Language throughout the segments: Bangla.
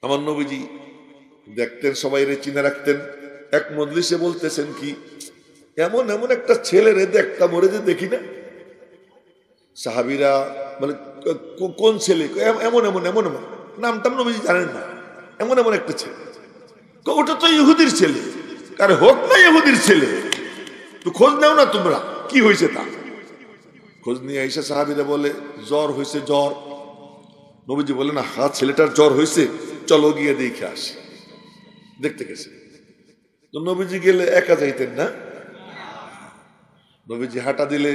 আমার নবীজি দেখতেন, সবাইরে চিনে রাখতেন। এক মজলিসে বলতেছেন কি, এমন এমন একটা ছেলে রে দেখতাম, ওরে যে দেখি না। সাহাবীরা বলে কোন ছেলে? এমন এমন এমন এমন, নামটাম নবীজি জানেন না। এমন এমন একটা ছেলে, ওটা তো ইহুদির ছেলে। আরে হোক না ইহুদির ছেলে, তো খোঁজ নাও না তোমরা, কি হয়েছে তা। খোঁজ নিয়ে আইসা সাহাবীরা বলে জ্বর হয়েছে, জ্বর। নবীজি বলে না, হ্যাঁ ছেলেটার জ্বর হয়েছে, চলো গিয়ে দেখে আসি। দেখতে গেছে। তো নবীজি গেলে একা যাইতেন না, নবীজি হাঁটা দিলে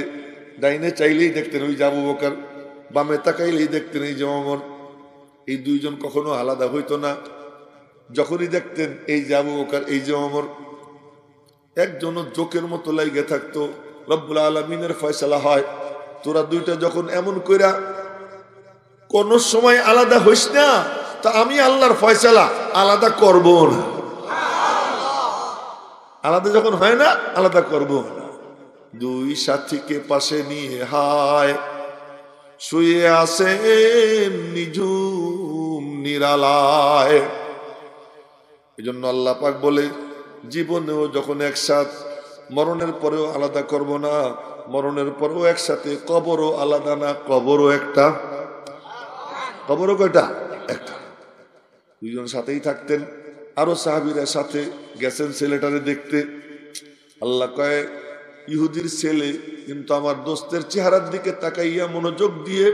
ডাইনে চাইলেই দেখতেন ওই যে আবু বকর, বামে তাকাইলেই দেখতেন এই যে ওমর। এই দুইজন কখনো আলাদা হইতো না। যখনই দেখতেন এই যে আবু বকর, এই যে ওমর, একজন জোকের মতো লাইগে থাকতো। রব্বুল আলামিনের ফয়সালা হয়, তোরা দুইটা যখন এমন কইরা কোন সময় আলাদা হইস না, তা আমি আল্লাহর ফয়সালা আলাদা করব না। আলাদা যখন হয় না, আলাদা করব না। দুই সাথীকে পাশে নিয়ে হায় শুয়ে আসেন নিঝুম নিরালায়। এই জন্য আল্লাহ পাক বলে, জীবনেও যখন একসাথ, মরণের পরেও আলাদা করব না। মরণের পরেও একসাথে, কবরও আলাদা না, কবরও একটা। কবরও কয়টা? একটা। দুইজন সাথেই থাকতেন। আরো সাহাবীরা সাথে গেছেন ছেলেটারে দেখতে। আল্লাহ কয়, ইহুদির ছেলে কিন্তু আমার দোস্তের চেহারার দিকে তাকাইয়া মনোযোগ দিয়ে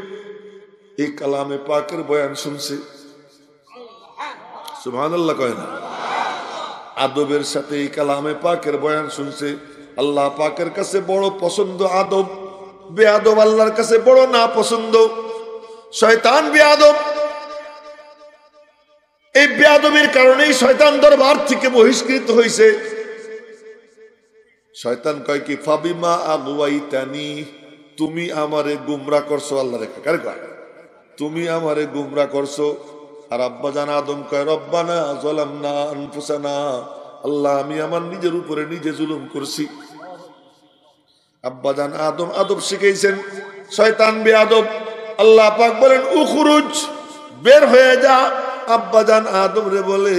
এই কালামে পাকের বয়ান শুনছে। সুবহানাল্লাহ কয় না? আদবের সাথে এই কালামে পাকের বয়ান শুনছে। আল্লাহ পাকের কাছে বড় পছন্দ আদব, বেয়াদব আল্লাহর কাছে বড় না পছন্দ। শয়তান বেয়াদব, এই বেয়াদবের কারণেই শয়তান দরবার থেকে বহিষ্কৃত হয়েছে। শয়তান কয় কি, ফাবিমা আগুয়াইতানি, তুমি আমারে গুমরা করছো। আল্লাহ রেখা কারে কয়, তুমি আমারে গুমরা করছো। আর আব্বাজান আদম কয়, রব্বানা যালামনা আনফুসানা, আল্লাহ আমি আমার নিজের উপরে নিজে জুলুম করছি। আব্বাজান আদম আদব শিখাইছেন, শয়তান বেয়াদব। আল্লাহ পাক বলেন উখরুজ, বের হয়ে যা। আব্বাজান আদম রে বলে,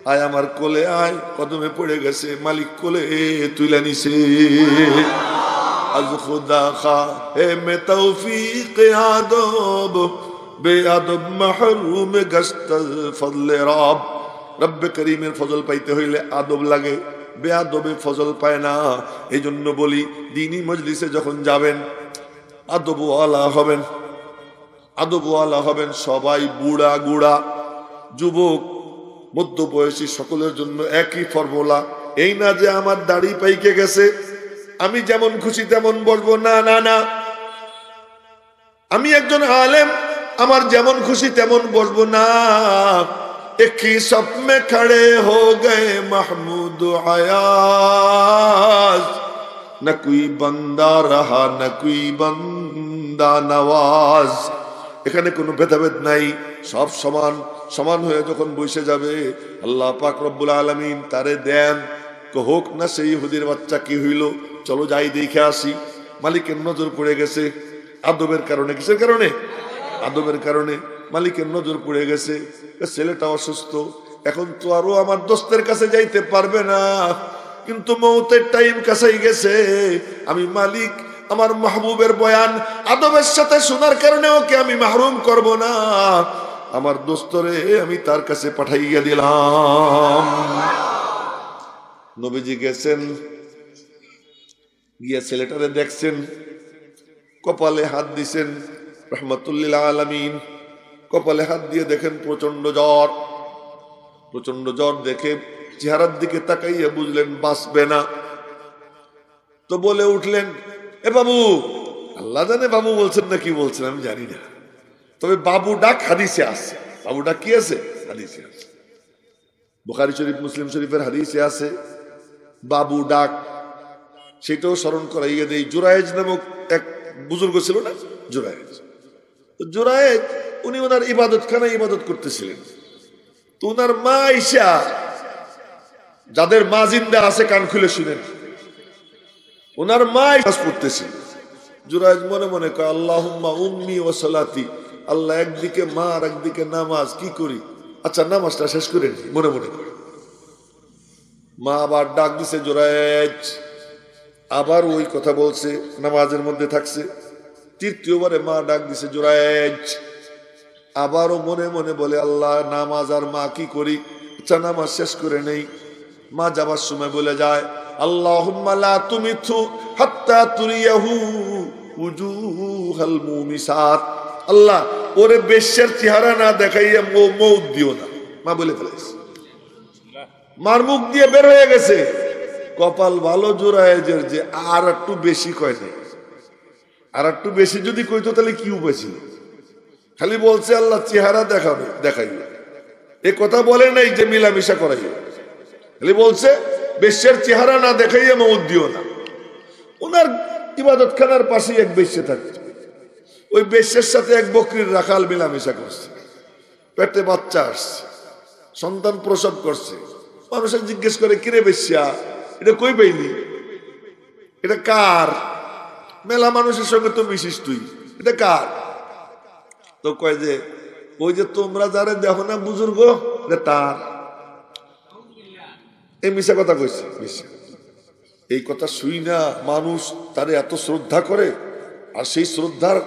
আয় আমার কোলে আয়। কদমে পড়ে গেছে, মালিক কোলে তুইলা নিছে। আজ খুদা খা হে মে তৌফিক আদব, বেয়াদব মাহরুম গশত ফজলে রব। রব্বে করিমের ফজল পাইতে হইলে আদব লাগে, বেয়াদবে ফজল পায় না। এই জন্য বলি, দ্বীনি মজলিসে যখন যাবেন আদবওয়ালা হবেন, আদবওয়ালা হবেন। সবাই বুড়া গুড়া, যুবক, মধ্যবয়সী সকলের জন্য একই ফর্মুলা। এই না যে আমার দাড়ি পাইকে গেছে, আমি যেমন খুশি তেমন বলবো, না না না। আমি একজন আলেম, আমার যেমন খুশি তেমন বলবো না। एक ही सब में खड़े हो गए महमूद अयाज, न कोई बंदा रहा न कोई बंदा नवाज। এখানে কোনো ভেদাভেদ নাই, সব সমান। সমান হয়ে যখন বসে যাবে, আল্লাহ পাক রব্বুল আলামিন তারে দেন, হোক না সেই ইহুদির বাচ্চা কি হইল, চলো যাই দেখে আসি। মালিকের নজর পড়ে গেছে আদবের কারণে। কিসের কারণে? আদবের কারণে মালিকের নজর পড়ে গেছে। ছেলেটা অসুস্থ, এখন তো আরো আমার দোস্তের কাছে যাইতে পারবে না, কিন্তু মৌতের টাইম কাছেই গেছে। আমি মালিক আমার মাহবুবের বয়ান আদবের সাথে শোনার কারণে ওকে আমি মাহরুম করব না। আমার দোস্তরে আমি তার কাছে পাঠাইয়া দিলাম। নবীজি গেছেন, গিয়া ছেলেটারে দেখছেন, কপালে হাত দিছেন। রহমাতুল্লিল আলামিন কপালে হাত দিয়ে দেখেন প্রচন্ড জ্বর। প্রচন্ড জ্বর দেখে চেহারার দিকে তাকাইয়া বুঝলেন বাঁচবে না। তো বলে উঠলেন, এ বাবু। আল্লাহ জানে বাবু বলছেন না কি বলছেন, আমি জানি না, তবে বাবু ডাক হাদিসে আছে। বাবু ডাক কি আছে? হাদিসে আছে। বুখারী শরীফ, মুসলিম শরীফের হাদিসে আছে বাবু ডাক। সেটাও স্মরণ করাইয়া দেই। জুরায়েজ নামক এক বুজুর্গ ছিল না, জুরায়েজ। জুরায়েজ উনি ওনার ইবাদতখানায় ইবাদত করতেছিলেন। তো ওনার মা আয়েশা, যাদের মা জিন্দা আছে কান খুলে শুনেন, ওনার মা পড়তেছিল। জুরায়েজ মনে মনে কয়, আল্লাহুম্মা উম্মি ওয়া সালাতি, আল্লাহ একদিকে মা আর একদিকে নামাজ, কি করি? আচ্ছা নামাজটা শেষ করে নি, মনে মনে করে। মা আবার ডাক দিছে জোরায়েজ, আবার ওই কথা বলছে, নামাজের মধ্যে থাকছে। তৃতীয়বারে মা ডাক দিছে জোরায়েজ, আবারও মনে মনে বলে আল্লাহ নামাজ আর মা কি করি, আচ্ছা নামাজ শেষ করে নেই। মা যাবার সময় বলে যায় আল্লাহুম্মা লা তুমিতু হাত্তা তুরিয়াহু উজুহাল মুমিসাত, আল্লাহ ওরে বেশ্যার চেহারা না দেখাইয়া মৌত দিও না। মা বলে ফেলেছে, মার মুখ দিয়ে বের হয়ে গেছে। কপাল ভালো জোরায়েজের যে আর একটু বেশি কয় নাই, আর একটু বেশি যদি কইতো তাহলে কি উপায় ছিল। খালি বলছে আল্লাহ চেহারা দেখাবে, দেখাইবে, এ কথা বলে নাই যে মিলামিশা করাইবে। খালি বলছে বেশ্যার চেহারা না দেখাইয়া মৌত দিও না। ওনার ইবাদত খানার পাশেই এক বেশ্যা থাকছে, ওই বেশ্যের সাথে এক বকরির রাখাল মিলামিশা করছে। পেটে বাচ্চা আসছে, সন্তান প্রসব করছে। মানুষের জিজ্ঞেস করে কিরে বেশ্যা এটা কই পাইলি, এটা কার? মেলা মানুষের সঙ্গে তো মিশিস তুই, এটা কার? তো কয় যে ওই যে তোমরা যারা দেখো না বুজুর্গ, তার। এই মিশা কথা কইছে। এই কথা শুই না মানুষ তারে এত শ্রদ্ধা করে, আর সেই শ্রদ্ধার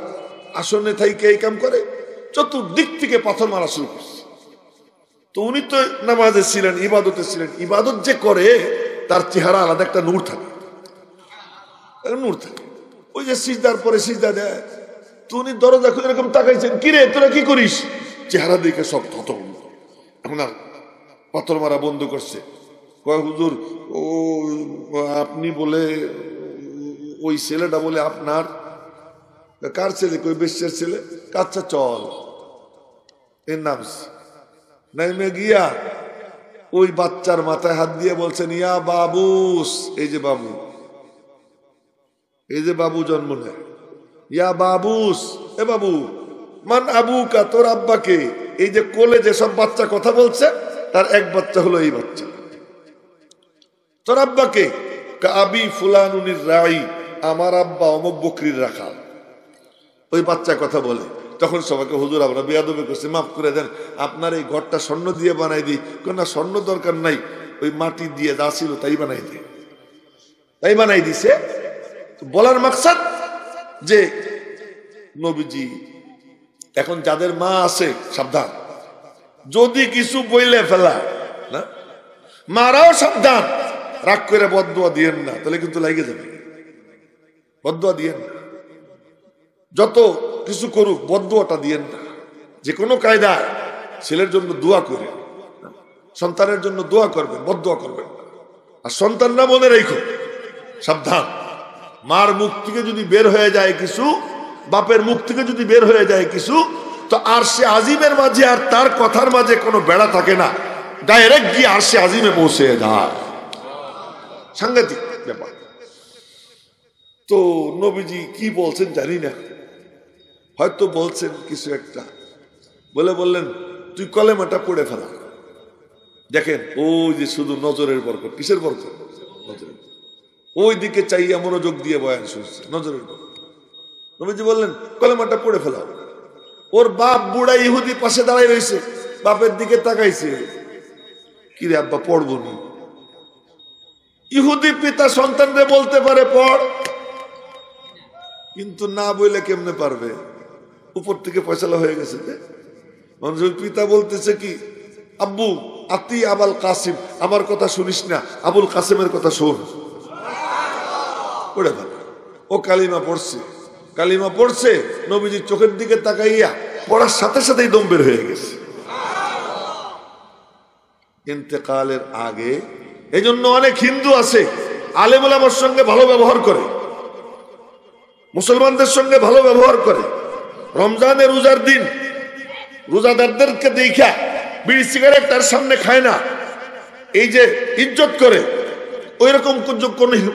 আসনে থাইকে এই কাম করে। চতুর্দিক থেকে পাথর মারা শুরু করছে। তো উনি তো নামাজে ছিলেন, ইবাদতে ছিলেন। ইবাদত যে করে তার চেহারা আলাদা একটা নূর থাকে, নূর থাকে। ওই যে সিজদার পরে সিজদা দেয়, তো উনি দরজা খুলে এরকম তাকাইছেন, কিরে তোরা কি করিস? চেহারা দেখে সব হতভম্ব। এখন আর পাথর মারা বন্ধ করছে। কয় হুজুর ও আপনি বলে ওই ছেলেটা বলে আপনার? কার ছেলে? কই বেশ্যের ছেলে। কাচ্চা চল। এর নাম নাইমে গিয়া ওই বাচ্চার মাথায় হাত দিয়ে বলছেন ইয়া বাবুস, এই যে বাবু, এই যে বাবু জন্ম নেয়, ইয়া বাবুস, এ বাবু, মান আবুকা, তোর আব্বাকে। এই যে কোলে যেসব বাচ্চা কথা বলছে তার এক বাচ্চা হলো এই বাচ্চা। তোর আব্বাকে? আবি ফুলানুনির রাই, আমার আব্বা অমুক বকরির রাখাল। ওই বাচ্চা কথা বলে। তখন সবাইকে হুজুর আমরা বেয়াদবি করছি, মাফ করে দেন, আপনার এই ঘরটা স্বর্ণ দিয়ে বানাই দিই। না স্বর্ণ দরকার নাই, ওই মাটি দিয়ে যা ছিল তাই বানাই দিই। তাই বানাই দিছে। বলার মাকসাদ যে নবীজি এখন যাদের মা আছে সাবধান, যদি কিছু বইলে ফেলা না, মারাও সাবধান, রাগ করে বদদুয়া দিয়েন না, তাহলে কিন্তু লাগে যাবে। বদদুয়া দিয়েন না, যত কিছু করুক বদদুয়াটা দিয়েন না। যে কোনো কায়দায় ছেলের জন্য দোয়া করে, সন্তানের জন্য দোয়া করবেন, বদদুয়া করবেন না। আর সন্তান না মনে রেখো, সাবধান, মার মুখ থেকে যদি বের হয়ে যায় কিছু, বাপের মুখ থেকে যদি বের হয়ে যায় কিছু, তো আর সে আজিমের মাঝে আর তার কথার মাঝে কোনো বেড়া থাকে না, ডাইরেক্ট গিয়ে আর সে আজিমে পৌঁছে যায়। সাংঘাতিক ব্যাপার। তো নবীজি কি বলছেন জানি না, হয়তো বলছেন কিছু একটা, বললেন তুই কলেমাটা পড়ে ফেলা। দেখেন ওই যে শুধু নজরের বরকত। কিসের বরকত? নজরের। ওই দিকে চাইয়া মনোযোগ দিয়ে বয়ান শুনছে, নজরের বরকত। নবীজি বললেন কলেমাটা পড়ে ফেলা। ওর বাপ বুড়া ইহুদি পাশে দাঁড়াই রয়েছে, বাপের দিকে তাকাইছে, কিরে আব্বা পড়বো নি। ইহুদি পিতা সন্তানরে বলতে পারে পড়, কিন্তু না বইলে কেমনে পারবে? উপর থেকে ফয়সালা হয়ে গেছে। মানুষ পিতা বলতেছে কি, আব্বু আতি আবাল কাসিম, আমার কথা শুনিস না, আবুল কাসিমের কথা শোন। পড়ে ভালো। ও কালিমা পড়ছে, কালিমা পড়ছে, নবীজির চোখের দিকে তাকাইয়া পড়ার সাথে সাথেই দম বের হয়ে গেছে ইন্তেকালের আগে। এই জন্য অনেক হিন্দু আছে আলেম ওলামার সঙ্গে ভালো ব্যবহার করে, মুসলমানদের সঙ্গে ভালো ব্যবহার করে। রমজানের রোজার দিন রোজাদারদেরকে দেখা বিড়ি সিগারেট তার সামনে খায় না, এই যে ইজ্জত করে। ওই রকম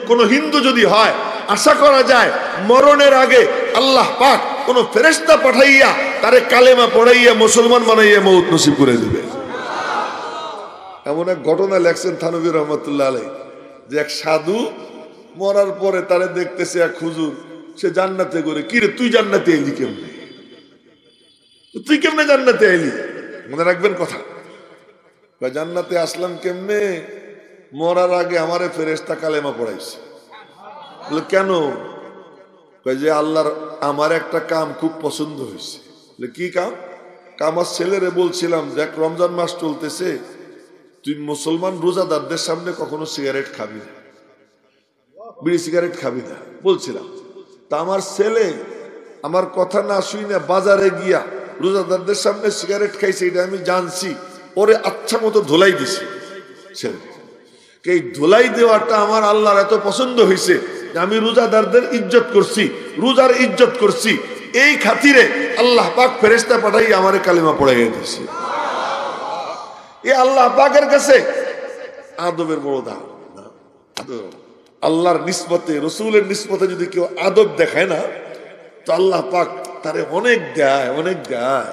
কোন হিন্দু যদি হয়, আশা করা যায় মরণের আগে আল্লাহ পাক কোন ফেরেশতা পাঠাইয়া তারে কালেমা পড়াইয়া মুসলমান বানাইয়া মৌত নসিব করে দিবে। এমন এক ঘটনা লেখছেন থানভী রহমতুল্লাহ আলাইহি, যে এক সাধু মরার পরে তারে দেখতেছে এক হুজুর, সে জান্নাতে করে। কিরে তুই জান্নাতে এলি কেমনে? তুই কেমনে জান্নাতে এলি? মনে রাখবেন কথা, জান্নাতে আসলাম কেমনে? মরার আগে আমারে ফেরেশতা কালেমা পড়াইছে। বলে কেন? যে আল্লাহর আমার একটা কাম খুব পছন্দ হয়েছে। কি কাম? আমার ছেলেরে বলছিলাম, দেখ রমজান মাস চলতেছে, তুই মুসলমান রোজাদারদের সামনে কখনো সিগারেট খাবি না, বিড়ি সিগারেট খাবি না বলছিলাম। তা আমার ছেলে আমার কথা না শুই না বাজারে গিয়া রোজাদারদের সামনে সিগারেট খাইছে, এটা আমি জানছি। ওরে আচ্ছা মতো ধোলাই দিছি। ছেলে এই ধোলাই দেওয়াটা আমার আল্লাহর এত পছন্দ হয়েছে যে আমি রোজাদারদের ইজ্জত করছি, রোজার ইজ্জত করছি। এই খাতিরে আল্লাহ পাক ফেরেশতা পাঠাই আমারে কালিমা পড়াইয়া দিয়েছে। এই আল্লাহ পাকের কাছে আদবের বড় দাম। আল্লাহর নিসবতে, রসুলের নিসবতে যদি কেউ আদব দেখায় না, তো আল্লাহ পাক তারে অনেক দেয়, অনেক দেয়।